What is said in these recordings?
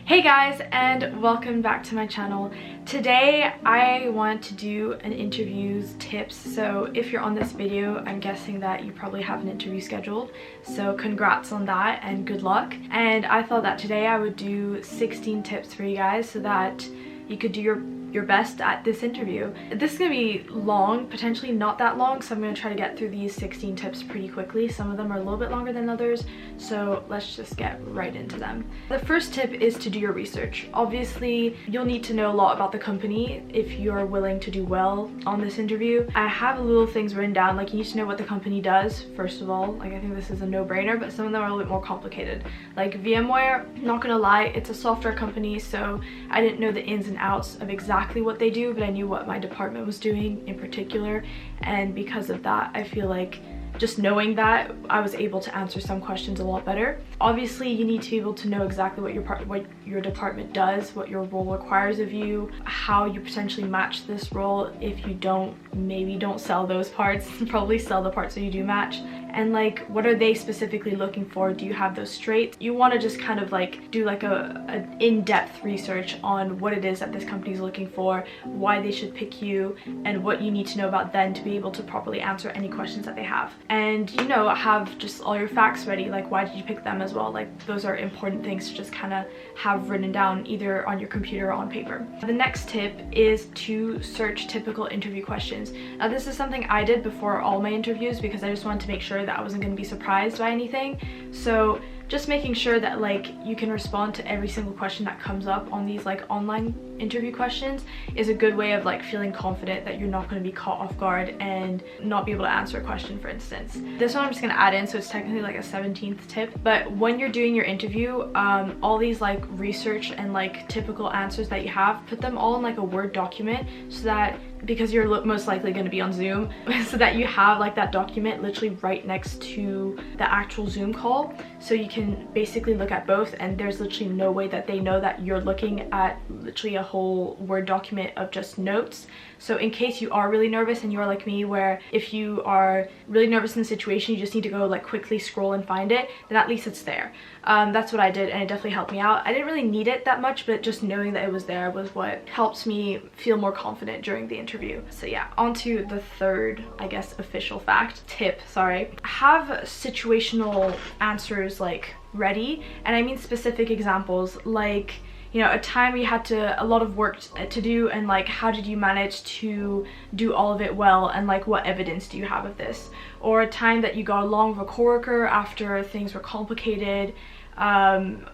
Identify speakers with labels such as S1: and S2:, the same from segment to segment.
S1: Hey guys, and welcome back to my channel. Today I want to do an interviews tips. So if you're on this video, I'm guessing that you probably have an interview scheduled, so congrats on that and good luck. And I thought that today I would do 16 tips for you guys so that you could do your best at this interview. This is gonna be long, potentially not that long, so I'm gonna try to get through these 16 tips pretty quickly. Some of them are a little bit longer than others, so let's just get right into them. The first tip is to do your research. Obviously, you'll need to know a lot about the company if you're willing to do well on this interview. I have little things written down, like you need to know what the company does, first of all. Like I think this is a no-brainer, but some of them are a little bit more complicated. Like VMware, not gonna lie, it's a software company, so I didn't know the ins and outs of exactly what they do, but I knew what my department was doing in particular, and because of that I feel like just knowing that I was able to answer some questions a lot better. Obviously you need to be able to know exactly what your department does, what your role requires of you, how you potentially match this role. If you don't, maybe don't sell those parts, probably sell the parts that you do match. And like, what are they specifically looking for? Do you have those straight? You want to just kind of like do like a in-depth research on what it is that this company is looking for, why they should pick you, and what you need to know about them to be able to properly answer any questions that they have. And you know, have just all your facts ready, like why did you pick them as well. Like those are important things to just kind of have written down either on your computer or on paper. The next tip is to search typical interview questions. Now this is something I did before all my interviews because I just wanted to make sure that I wasn't going to be surprised by anything. So just making sure that like you can respond to every single question that comes up on these like online interview questions is a good way of like feeling confident that you're not going to be caught off guard and not be able to answer a question, for instance. This one I'm just going to add in, so it's technically like a 17th tip. But when you're doing your interview, all these like research and like typical answers that you have, put them all in like a Word document, so that because you're most likely going to be on Zoom, so that you have like that document literally right next to the actual Zoom call, so you can basically look at both, and there's literally no way that they know that you're looking at literally a whole Word document of just notes. So in case you are really nervous and you're like me, where if you are really nervous in the situation, you just need to go like quickly scroll and find it, then at least it's there. That's what I did, and it definitely helped me out. I didn't really need it that much, but just knowing that it was there was what helped me feel more confident during the interview. So yeah, on to the third, I guess, official tip, have situational answers like ready, and I mean specific examples, like, you know, a time you had a lot of work to do, and like how did you manage to do all of it well, and like what evidence do you have of this? Or a time that you got along with a coworker after things were complicated,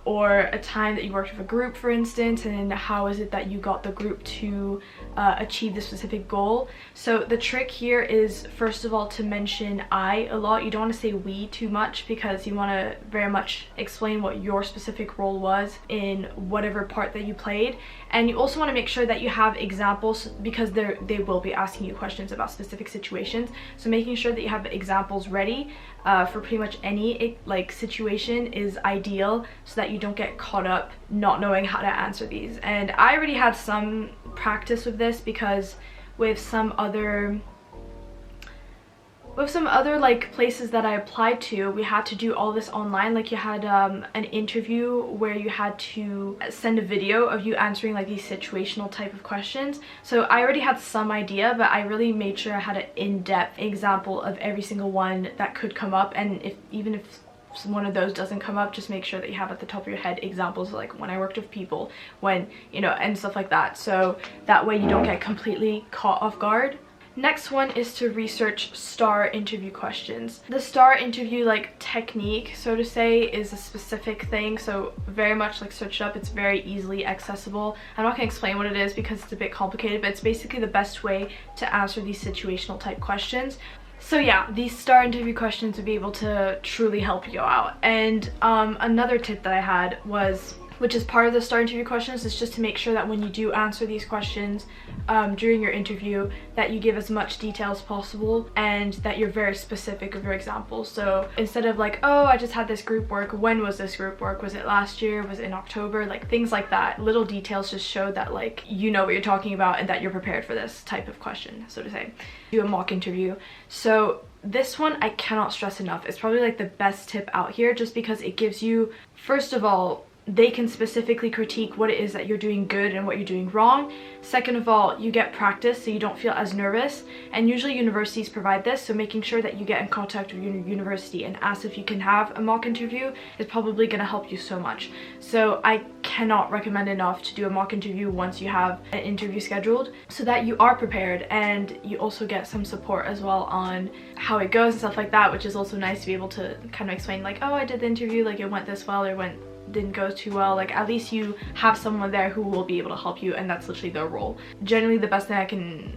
S1: or a time that you worked with a group, for instance, and how is it that you got the group to achieve the specific goal. So the trick here is, first of all, to mention I a lot. You don't want to say we too much, because you want to very much explain what your specific role was in whatever part that you played. And you also want to make sure that you have examples, because they will be asking you questions about specific situations, so making sure that you have examples ready for pretty much any like situation is ideal, so that you don't get caught up not knowing how to answer these. And I already had some practice with this, because with some other like places that I applied to, we had to do all this online. Like you had an interview where you had to send a video of you answering like these situational type of questions. So I already had some idea, but I really made sure I had an in-depth example of every single one that could come up. And even if one of those doesn't come up, just make sure that you have at the top of your head examples like when I worked with people, when, you know, and stuff like that, so that way you don't get completely caught off guard. Next one is to research STAR interview questions. The STAR interview like technique, so to say, is a specific thing, so very much like search it up. It's very easily accessible. I'm not going to explain what it is because it's a bit complicated, but it's basically the best way to answer these situational type questions. So yeah, these STAR interview questions would be able to truly help you out. And another tip that I had was, which is part of the STAR interview questions, is just to make sure that when you do answer these questions during your interview, that you give as much detail as possible, and that you're very specific of your examples. So instead of like, oh, I just had this group work, when was this group work? Was it last year? Was it in October? Like things like that. Little details just show that like you know what you're talking about and that you're prepared for this type of question, so to say. Do a mock interview. So this one I cannot stress enough. It's probably like the best tip out here, just because it gives you, first of all, they can specifically critique what it is that you're doing good and what you're doing wrong. Second of all, you get practice so you don't feel as nervous, and usually universities provide this, so making sure that you get in contact with your university and ask if you can have a mock interview is probably going to help you so much. So I cannot recommend enough to do a mock interview once you have an interview scheduled, so that you are prepared and you also get some support as well on how it goes and stuff like that, which is also nice to be able to kind of explain like, oh, I did the interview, like it went this well, or didn't go too well. Like at least you have someone there who will be able to help you, and that's literally their role. Generally the best thing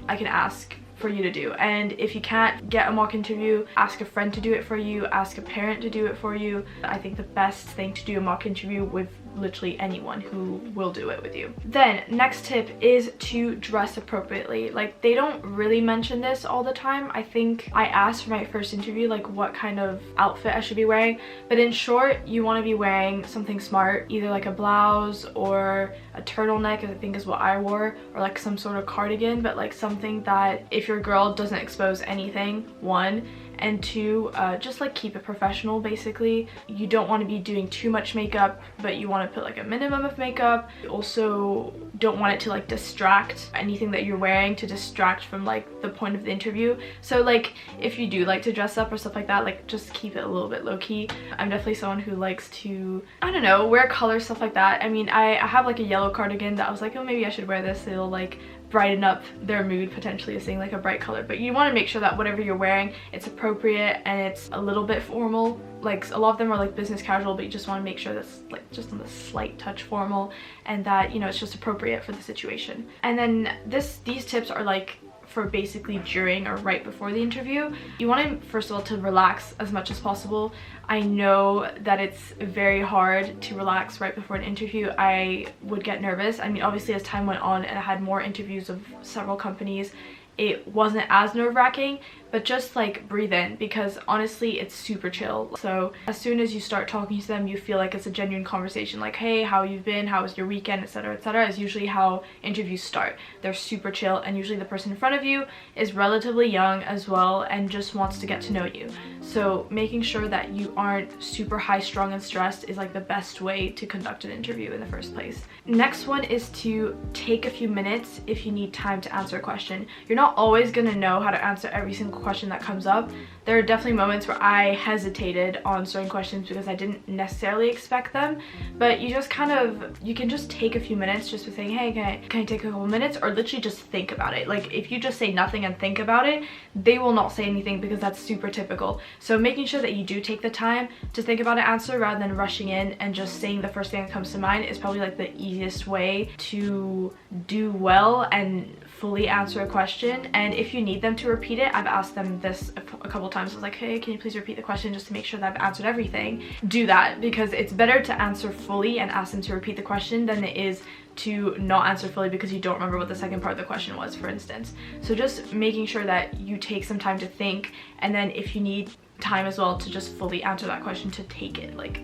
S1: I can ask for you to do. And if you can't get a mock interview, ask a friend to do it for you, ask a parent to do it for you. I think the best thing to do a mock interview with literally anyone who will do it with you. Then next tip is to dress appropriately. Like they don't really mention this all the time. I think I asked for my first interview like what kind of outfit I should be wearing, but in short, you want to be wearing something smart, either like a blouse or a turtleneck, I think is what I wore, or like some sort of cardigan, but like something that if your girl doesn't expose anything, one, and two, just like keep it professional. Basically, you don't want to be doing too much makeup, but you want to put like a minimum of makeup. You also don't want it to like distract anything that you're wearing, to distract from like the point of the interview. So like if you do like to dress up or stuff like that, like just keep it a little bit low-key. I'm definitely someone who likes to, I don't know, wear colors, stuff like that. I mean, I have like a yellow cardigan that I was like, oh, maybe I should wear this, it'll like brighten up their mood potentially, of seeing like a bright color. But you want to make sure that whatever you're wearing, it's appropriate and it's a little bit formal. Like a lot of them are like business casual, but you just want to make sure that's like just on the slight touch formal, and that, you know, it's just appropriate for the situation. And then these tips are like for basically during or right before the interview. You want to first of all to relax as much as possible. I know that it's very hard to relax right before an interview. I would get nervous. I mean, obviously as time went on and I had more interviews of several companies, it wasn't as nerve-wracking, but just like breathe in, because honestly it's super chill. So as soon as you start talking to them, you feel like it's a genuine conversation, like, hey, how you've been, how was your weekend, etc., etc., is usually how interviews start. They're super chill, and usually the person in front of you is relatively young as well and just wants to get to know you. So making sure that you aren't super high strung and stressed is like the best way to conduct an interview in the first place. Next one is to take a few minutes if you need time to answer a question. You're not always gonna know how to answer every single question that comes up. There are definitely moments where I hesitated on certain questions because I didn't necessarily expect them, but you just kind of, you can just take a few minutes just for saying, hey, can I take a couple minutes, or literally just think about it. Like if you just say nothing and think about it, they will not say anything, because that's super typical. So making sure that you do take the time to think about an answer rather than rushing in and just saying the first thing that comes to mind is probably like the easiest way to do well and fully answer a question. And if you need them to repeat it, I've asked them this a couple times. I was like, hey, can you please repeat the question just to make sure that I've answered everything? Do that, because it's better to answer fully and ask them to repeat the question than it is to not answer fully because you don't remember what the second part of the question was, for instance. So just making sure that you take some time to think, and then if you need time as well to just fully answer that question, to take it. Like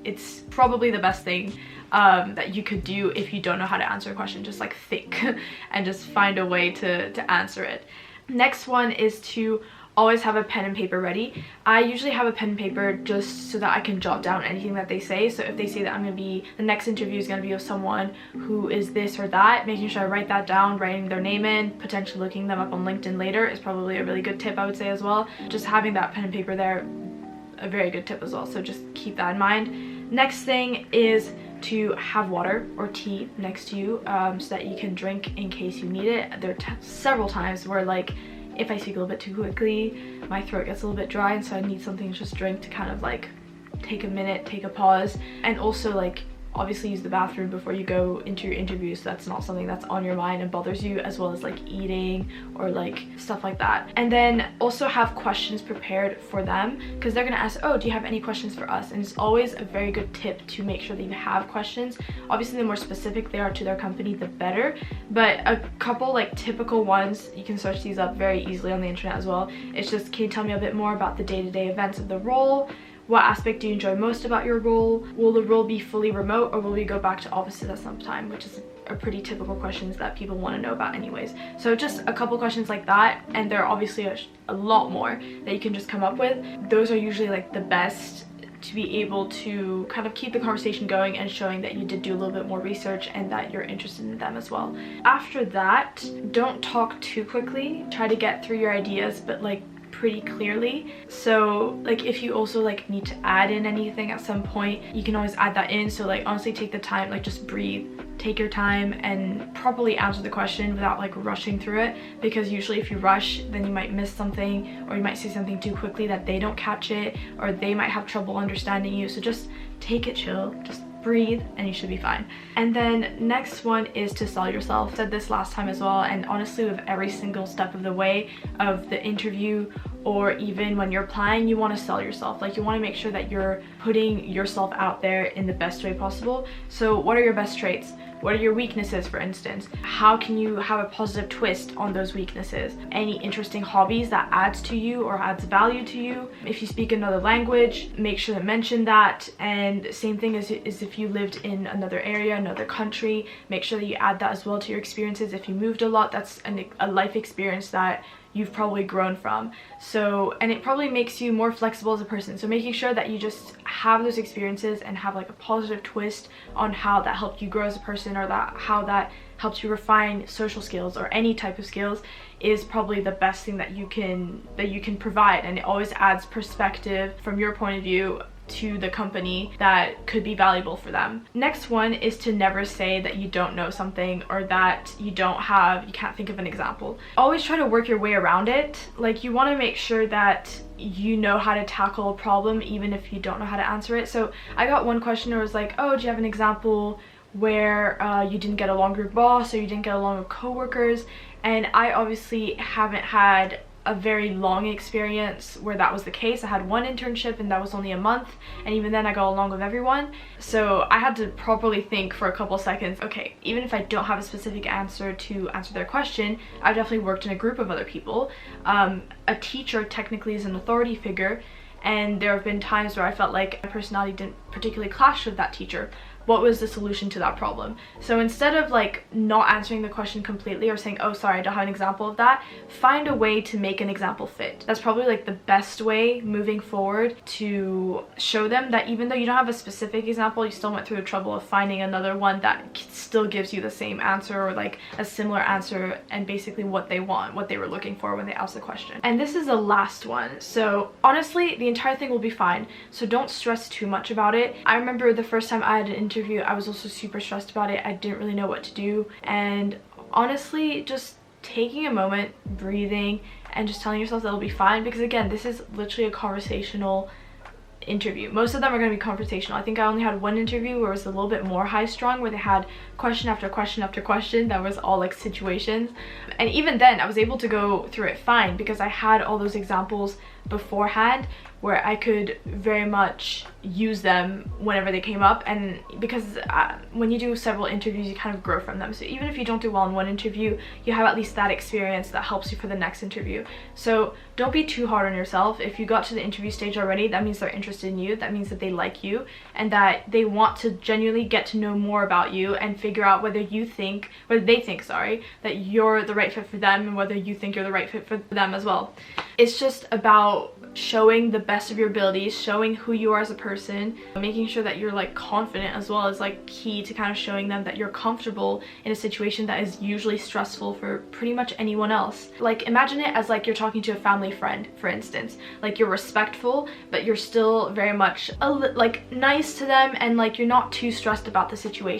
S1: it's probably the best thing that you could do if you don't know how to answer a question. Just like think and just find a way to answer it. Next one is to always have a pen and paper ready. I usually have a pen and paper just so that I can jot down anything that they say. So if they say that I'm gonna be, the next interview is gonna be with someone who is this or that, making sure I write that down, writing their name in, potentially looking them up on LinkedIn later is probably a really good tip, I would say, as well. Just having that pen and paper there, a very good tip as well. So just keep that in mind. Next thing is to have water or tea next to you, so that you can drink in case you need it. There are several times where like if I speak a little bit too quickly, my throat gets a little bit dry, and so I need something to just drink to kind of like take a minute, take a pause. And also like obviously use the bathroom before you go into your interview, so that's not something that's on your mind and bothers you, as well as like eating or like stuff like that. And then also have questions prepared for them, because they're gonna ask, oh, do you have any questions for us? And it's always a very good tip to make sure that you have questions. Obviously the more specific they are to their company, the better, but a couple like typical ones, you can search these up very easily on the internet as well. It's just, can you tell me a bit more about the day-to-day events of the role? What aspect do you enjoy most about your role? Will the role be fully remote, or will we go back to offices at some time? Which is a pretty typical questions that people want to know about anyways. So just a couple questions like that, and there are obviously a lot more that you can just come up with. Those are usually like the best to be able to kind of keep the conversation going and showing that you did do a little bit more research and that you're interested in them as well. After that, don't talk too quickly. Try to get through your ideas, but like pretty clearly. So like if you also like need to add in anything at some point, you can always add that in. So like honestly, take the time, like just breathe, take your time and properly answer the question without like rushing through it, because usually if you rush, then you might miss something, or you might say something too quickly that they don't catch it, or they might have trouble understanding you. So just take it chill, just breathe, and you should be fine. And then next one is to sell yourself. I said this last time as well, and honestly with every single step of the way of the interview, or even when you're applying, you want to sell yourself. Like you want to make sure that you're putting yourself out there in the best way possible. So what are your best traits? What are your weaknesses, for instance? How can you have a positive twist on those weaknesses? Any interesting hobbies that adds to you or adds value to you? If you speak another language, make sure to mention that. And same thing as if you lived in another area, another country, make sure that you add that as well to your experiences. If you moved a lot, that's a life experience that you've probably grown from. So, and it probably makes you more flexible as a person. So making sure that you just have those experiences and have like a positive twist on how that helped you grow as a person, or that how that helps you refine social skills or any type of skills, is probably the best thing that you can provide. And it always adds perspective from your point of view to the company that could be valuable for them. Next one is to never say that you don't know something, or that you can't think of an example. Always try to work your way around it. Like you want to make sure that you know how to tackle a problem even if you don't know how to answer it. So I got one question where it was like, oh, do you have an example where you didn't get along with your boss, or you didn't get along with coworkers? And I obviously haven't had a very long experience where that was the case. I had one internship and that was only a month, and even then I got along with everyone. So I had to properly think for a couple seconds, okay, even if I don't have a specific answer to answer their question, I've definitely worked in a group of other people. A teacher technically is an authority figure, and there have been times where I felt like my personality didn't particularly clash with that teacher. What was the solution to that problem? So instead of like not answering the question completely or saying, oh sorry, I don't have an example of that, find a way to make an example fit. That's probably like the best way moving forward to show them that even though you don't have a specific example, you still went through the trouble of finding another one that still gives you the same answer, or like a similar answer, and basically what they want, what they were looking for when they asked the question. And this is the last one. So honestly, the entire thing will be fine, so don't stress too much about it. I remember the first time I had an interview, I was also super stressed about it. I didn't really know what to do, and honestly just taking a moment, breathing, and just telling yourself that it'll be fine, because again, this is literally a conversational interview. Most of them are going to be conversational. I think I only had one interview where it was a little bit more high strung, where they had question after question after question that was all like situations, and even then I was able to go through it fine because I had all those examples beforehand where I could very much use them whenever they came up. And because when you do several interviews, you kind of grow from them. So even if you don't do well in one interview, you have at least that experience that helps you for the next interview. So don't be too hard on yourself. If you got to the interview stage already, that means they're interested in you. That means that they like you, and that they want to genuinely get to know more about you and figure out whether they think that you're the right fit for them, and whether you think you're the right fit for them as well. It's just about showing the best of your abilities, showing who you are as a person, making sure that you're like confident as well is like key to kind of showing them that you're comfortable in a situation that is usually stressful for pretty much anyone else. Like imagine it as like you're talking to a family friend, for instance. Like you're respectful, but you're still very much like nice to them, and like you're not too stressed about the situation.